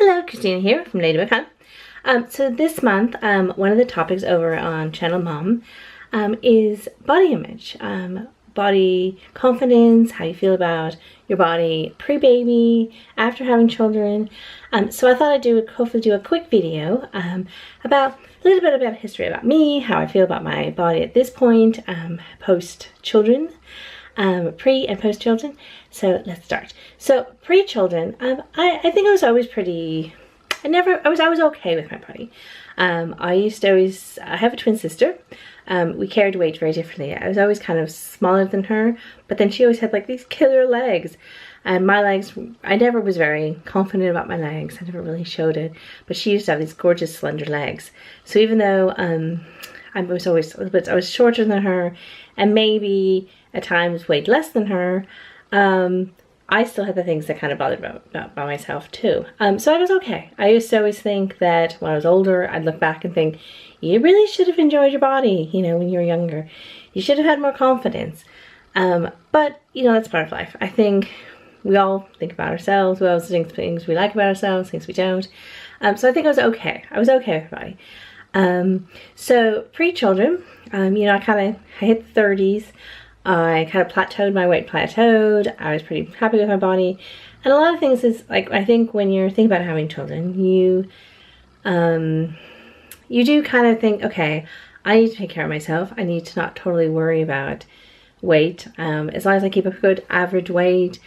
Hello, Christina here from Ladybug Hunt. So this month, one of the topics over on Channel Mom is body image, body confidence, how you feel about your body pre-baby, after having children. So I thought I'd hopefully do a quick video about a little bit about history about me, how I feel about my body at this point, post-children. Pre and post children. So let's start. So pre-children, I think I was always I was okay with my body. I have a twin sister. We carried weight very differently. I was always kind of smaller than her, but then she always had like these killer legs. And my legs, I never was very confident about my legs. I never really showed it, but she used to have these gorgeous slender legs. So even though I was shorter than her and maybe at times weighed less than her, I still had the things that kind of bothered about myself too. So I was okay. I used to always think that when I was older, I'd look back and think, you really should have enjoyed your body, you know, when you were younger. You should have had more confidence. But, you know, that's part of life. I think we all think about ourselves. We always think things we like about ourselves, things we don't. So I think I was okay. I was okay with my body. So pre-children, you know, I hit the 30s. I kind of plateaued, my weight plateaued. I was pretty happy with my body. And a lot of things is, like, I think when you're thinking about having children, you do kind of think, okay, I need to take care of myself. I need to not totally worry about weight. As long as I keep a good average weight,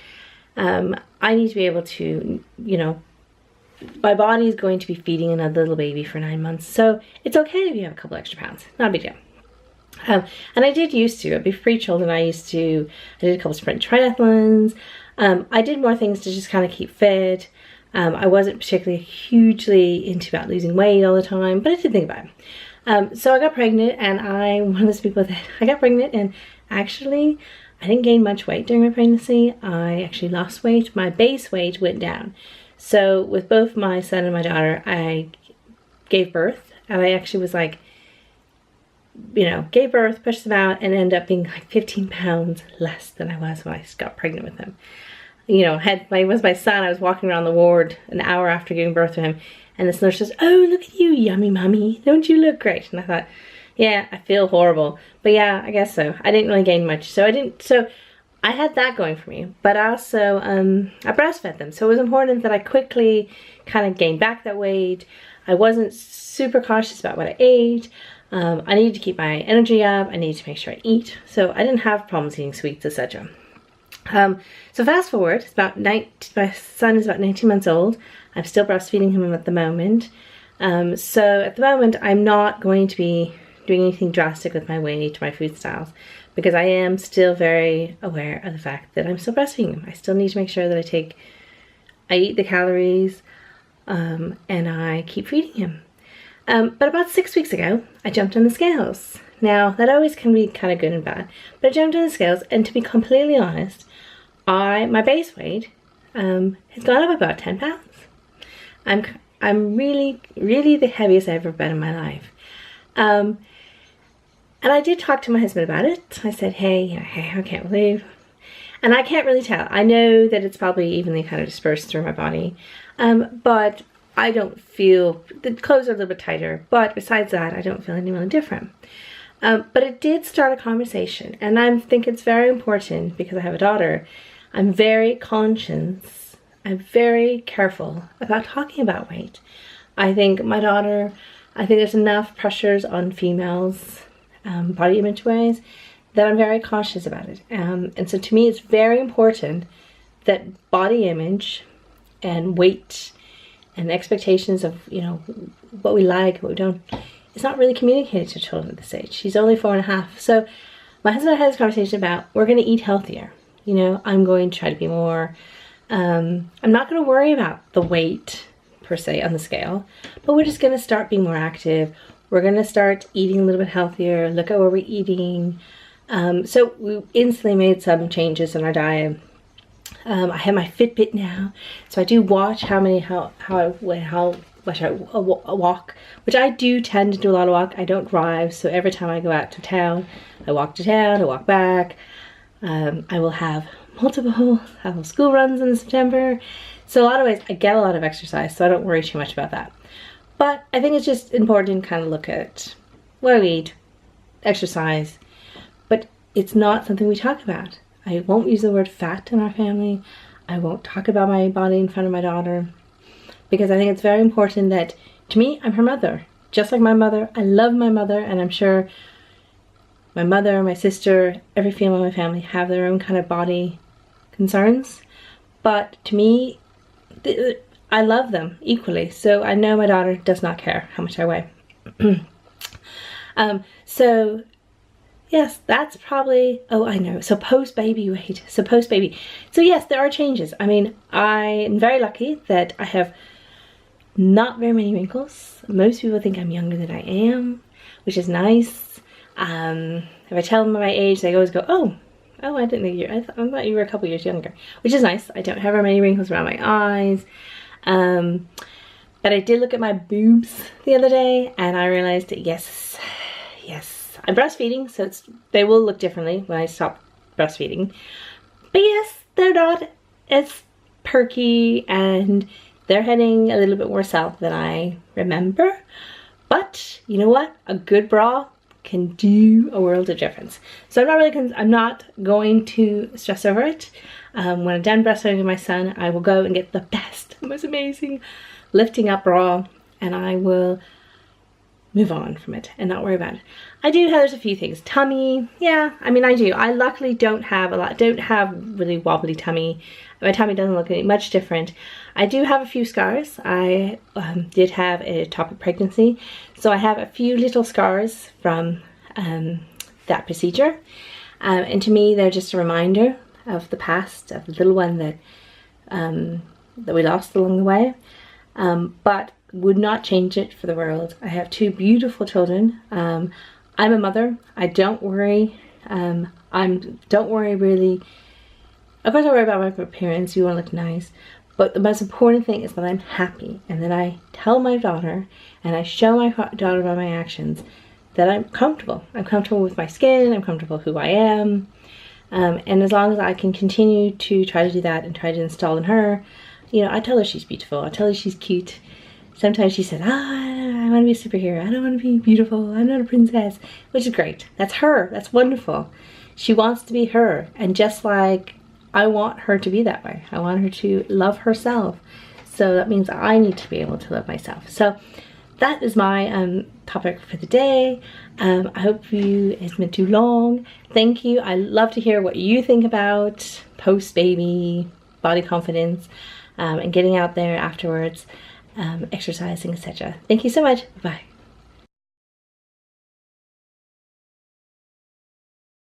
I need to be able to, you know, my body is going to be feeding another little baby for 9 months. So it's okay if you have a couple extra pounds. Not a big deal. And I did used to, before children, I did a couple sprint triathlons. I did more things to just kind of keep fit. I wasn't particularly hugely into about losing weight all the time, but I did think about it. So I got pregnant, and I'm one of those people that I got pregnant, and actually I didn't gain much weight during my pregnancy. I actually lost weight. My base weight went down. So with both my son and my daughter, I gave birth, and I actually was like, you know, gave birth, pushed them out, and ended up being like 15 pounds less than I was when I got pregnant with him. You know, was my son, I was walking around the ward an hour after giving birth to him, and this nurse says, "Oh, look at you, yummy mommy. Don't you look great?" And I thought, yeah, I feel horrible. But yeah, I guess so. I didn't really gain much. So I had that going for me. But I also, I breastfed them. So it was important that I quickly kind of gained back that weight. I wasn't super cautious about what I ate. I needed to keep my energy up. I needed to make sure I eat. So I didn't have problems eating sweets, etc. So fast forward, my son is about 19 months old. I'm still breastfeeding him at the moment. So at the moment, I'm not going to be doing anything drastic with my weight or my food styles, because I am still very aware of the fact that I'm still breastfeeding him. I still need to make sure that I eat the calories, and I keep feeding him. But about 6 weeks ago, I jumped on the scales. Now, that always can be kind of good and bad, but I jumped on the scales, and to be completely honest, my base weight has gone up about 10 pounds. I'm really, really the heaviest I've ever been in my life. And I did talk to my husband about it. I said, hey, I can't believe. And I can't really tell. I know that it's probably evenly kind of dispersed through my body, but I don't feel, the clothes are a little bit tighter, but besides that, I don't feel any really different. But it did start a conversation, and I think it's very important because I have a daughter. I'm very conscious, I'm very careful about talking about weight. I think there's enough pressures on females, body image ways, that I'm very cautious about it. And so to me, it's very important that body image and weight and expectations of, you know, what we like, what we don't, it's not really communicated to children at this age. She's only 4.5. So my husband and I had this conversation about, we're going to eat healthier. You know, I'm going to try to be more, I'm not going to worry about the weight per se on the scale, but we're just going to start being more active. We're going to start eating a little bit healthier, look at what we're eating. So we instantly made some changes in our diet. I have my Fitbit now, so I do watch how much I walk, which I do tend to do a lot of walk. I don't drive, so every time I go out to town, I walk back. I will have multiple school runs in September, So a lot of ways I get a lot of exercise, so I don't worry too much about that. But I think it's just important to kind of look at what we eat, exercise, but it's not something we talk about. I won't use the word fat in our family. I won't talk about my body in front of my daughter, because I think it's very important that, to me, I'm her mother. Just like my mother, I love my mother, and I'm sure my mother, my sister, every female in my family have their own kind of body concerns. But to me, I love them equally. So I know my daughter does not care how much I weigh. So yes, that's probably, oh, I know. So post-baby weight, so post-baby. So yes, there are changes. I mean, I am very lucky that I have not very many wrinkles. Most people think I'm younger than I am, which is nice. If I tell them my age, they always go, oh, I didn't think I thought you were a couple years younger, which is nice. I don't have very many wrinkles around my eyes. But I did look at my boobs the other day, and I realized that yes, I'm breastfeeding, so they will look differently when I stop breastfeeding. But yes, they're not as perky, and they're heading a little bit more south than I remember. But you know what? A good bra can do a world of difference. So I'm not going to stress over it. When I'm done breastfeeding my son, I will go and get the best, most amazing lifting up bra, and I will move on from it and not worry about it. I do have, there's a few things. Tummy, yeah, I mean I do. I luckily don't have really wobbly tummy. My tummy doesn't look much different. I do have a few scars. I did have a ectopic pregnancy, so I have a few little scars from that procedure. And to me, they're just a reminder of the past, of the little one that we lost along the way. But would not change it for the world. I have two beautiful children. I'm a mother. I don't worry. Don't worry really. Of course I worry about my appearance. You want to look nice. But the most important thing is that I'm happy, and that I tell my daughter, and I show my daughter by my actions, that I'm comfortable. I'm comfortable with my skin. I'm comfortable who I am. And as long as I can continue to try to do that and try to install in her, you know, I tell her she's beautiful. I tell her she's cute. Sometimes she said, I want to be a superhero. I don't want to be beautiful. I'm not a princess, which is great. That's her. That's wonderful. She wants to be her. And just like I want her to be that way, I want her to love herself. So that means I need to be able to love myself. So that is my topic for the day. I hope it's been too long. Thank you. I love to hear what you think about post-baby body confidence and getting out there afterwards. Exercising, etc. Thank you so much. Bye.